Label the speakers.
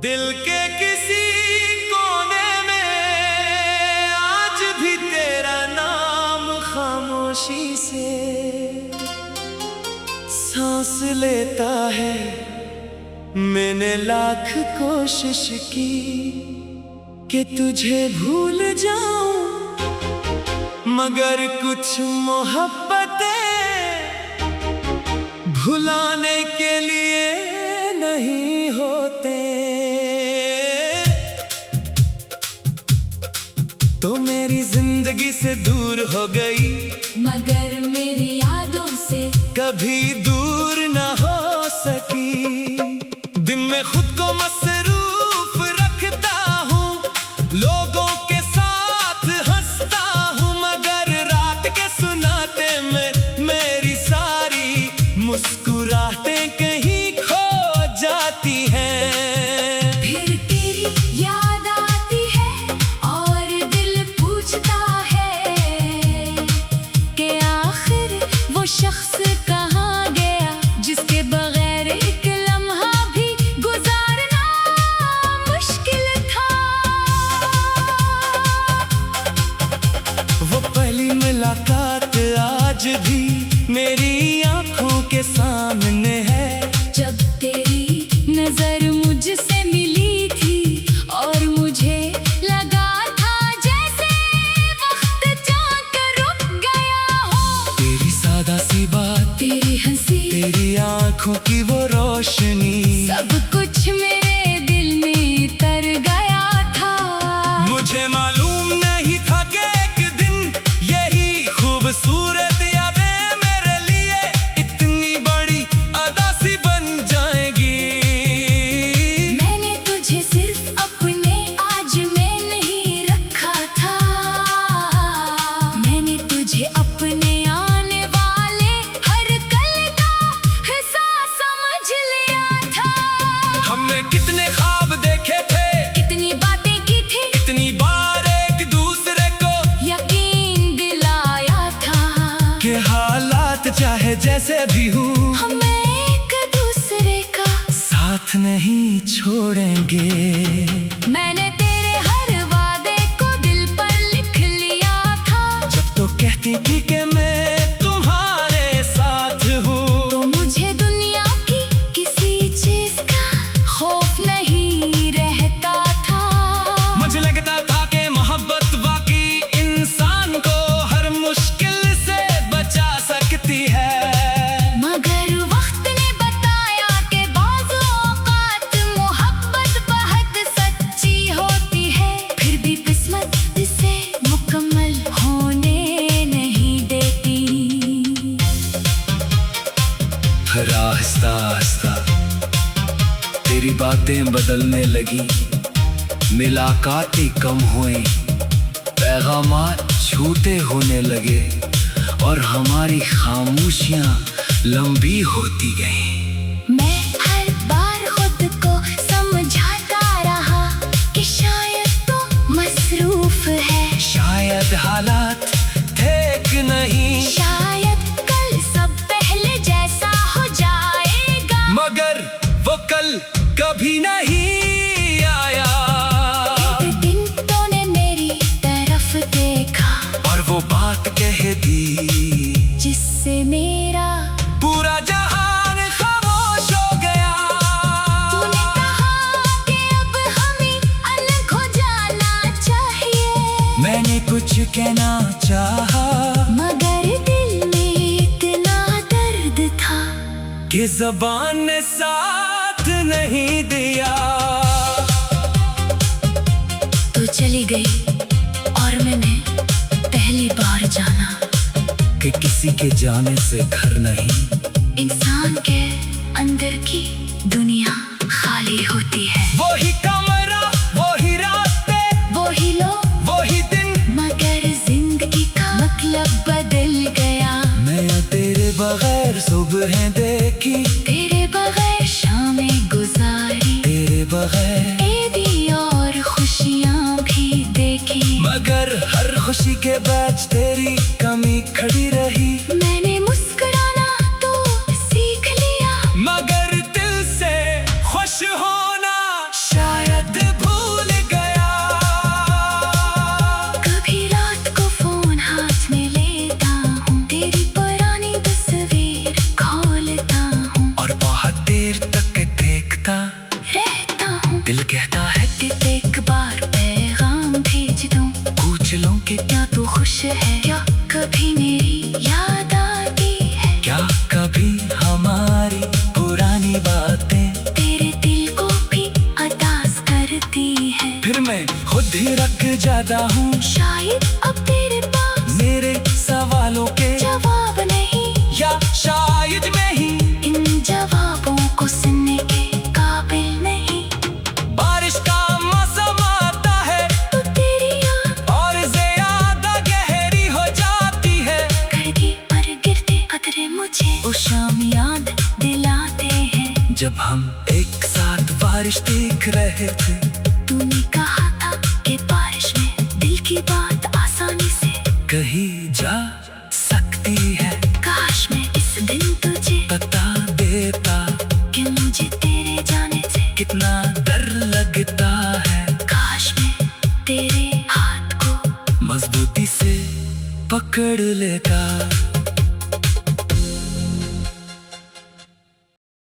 Speaker 1: दिल के किसी कोने में आज भी तेरा नाम खामोशी से सांस लेता है। मैंने लाख कोशिश की कि तुझे भूल जाऊं, मगर कुछ मोहब्बतें भुलाने के लिए नहीं होते। तो मेरी जिंदगी से दूर हो गई,
Speaker 2: मगर मेरी यादों से
Speaker 1: कभी दूर ना हो सकी। दिन में खुद को मसरूफ रखता हूँ, लोगों के साथ हंसता हूँ, मगर रात के सुनाते में मेरी सारी मुस्कुराहटें कहीं खो जाती हैं।
Speaker 2: फिर तेरी याद आती है और दिल पूछता है कि आखिर वो शख्स कहाँ गया जिसके बगैर एक लम्हा भी गुजारना मुश्किल था।
Speaker 1: वो पहली मुलाकात आज भी मेरी आंखों के सामने है,
Speaker 2: जब तेरी नजर मुझसे मिली थी और मुझे लगा था जैसे वक्त जाकर रुक गया हो।
Speaker 1: तेरी सादा सी बात,
Speaker 2: तेरी हंसी,
Speaker 1: तेरी आंखों की वो रोशनी,
Speaker 2: सब कुछ मेरे दिल में तर गया था।
Speaker 1: मुझे मालूम नहीं था कि एक दिन यही खूबसूरत यादें मेरे लिए इतनी बड़ी अदासी बन जाएगी।
Speaker 2: मैंने तुझे सिर्फ अपने आज में नहीं रखा था, मैंने तुझे अपने आने वाले हर कल का हिस्सा समझ लिया था।
Speaker 1: हमने कितने ख्वाब देखे थे,
Speaker 2: कितनी बातें की थी,
Speaker 1: कितनी बार एक दूसरे को
Speaker 2: यकीन दिलाया था
Speaker 1: कि हालात चाहे जैसे भी हो
Speaker 2: हम एक दूसरे का
Speaker 1: साथ नहीं छोड़ेंगे।
Speaker 2: मैंने तेरे हर वादे को दिल पर लिख लिया था।
Speaker 1: जब तो कहती थी कि मैं तुम्हारे साथ हूँ,
Speaker 2: तो मुझे दुनिया की किसी चीज का खौफ नहीं रहता था।
Speaker 1: मुझे लगता था कि मोहब्बत वाकई इंसान को हर मुश्किल से बचा सकती है।
Speaker 2: मगर वक्त ने बताया कि बाज़ औक़ात मोहब्बत बहुत सच्ची होती है, फिर भी किस्मत इसे मुकम्मल होने नहीं देती।
Speaker 1: आहिस्ता आहिस्ता तेरी बातें बदलने लगी, मुलाकातें कम हुई, पैगामात झूठे होने लगे और हमारी खामोशियां लंबी होती गईं।
Speaker 2: मैं हर बार खुद को समझाता रहा कि शायद तो मसरूफ है,
Speaker 1: शायद हालात ठीक नहीं,
Speaker 2: शायद कल सब पहले जैसा हो जाएगा।
Speaker 1: मगर वो कल कभी नहीं आया।
Speaker 2: एक दिन तूने मेरी तरफ देखा
Speaker 1: और वो बात कह दी
Speaker 2: जिससे मेरा
Speaker 1: पूरा जहान खामोश हो गया।
Speaker 2: तूने कहा कि अब हमें अलग हो जाना चाहिए।
Speaker 1: मैंने कुछ कहना चाहा,
Speaker 2: मगर दिल में इतना दर्द था
Speaker 1: कि ज़बान ने साथ नहीं दिया।
Speaker 2: तू चली गई और मैंने पहली बार जाना
Speaker 1: कि किसी के जाने से घर नहीं,
Speaker 2: इंसान के अंदर की दुनिया खाली होती है।
Speaker 1: वही कमरा, वही रास्ते,
Speaker 2: वही लोग,
Speaker 1: वही दिन,
Speaker 2: मगर जिंदगी का मतलब बदल गया।
Speaker 1: मैं तेरे बगैर सुबह देखी,
Speaker 2: तेरे बगैर शामें गुजारी,
Speaker 1: तेरे बगैर
Speaker 2: ईदी और खुशियाँ भी देखी,
Speaker 1: मगर हर खुशी के बाद तेरी कमी खड़ी रही।
Speaker 2: मैंने मुस्कुराना तो सीख लिया,
Speaker 1: मगर दिल से खुश होना शायद शक ज्यादा हूँ,
Speaker 2: शायद अब तेरे पास
Speaker 1: मेरे सवालों के
Speaker 2: जवाब नहीं,
Speaker 1: या शायद मैं ही
Speaker 2: इन जवाबों को सुनने के काबिल नहीं।
Speaker 1: बारिश का मौसम आता है
Speaker 2: तो तेरी याद
Speaker 1: और ज्यादा गहरी हो जाती है।
Speaker 2: खिड़की पर गिरते कतरे मुझे वो शाम याद दिलाते हैं,
Speaker 1: जब हम एक साथ बारिश देख रहे थे।
Speaker 2: तूने कहा था कि बारिश में दिल की बात आसानी से
Speaker 1: कही जा सकती है,
Speaker 2: काश मैं इस दिन तुझे
Speaker 1: बता देता
Speaker 2: कि मुझे तेरे जाने से
Speaker 1: कितना डर लगता है।
Speaker 2: काश मैं तेरे हाथ को
Speaker 1: मजबूती से पकड़ लेता।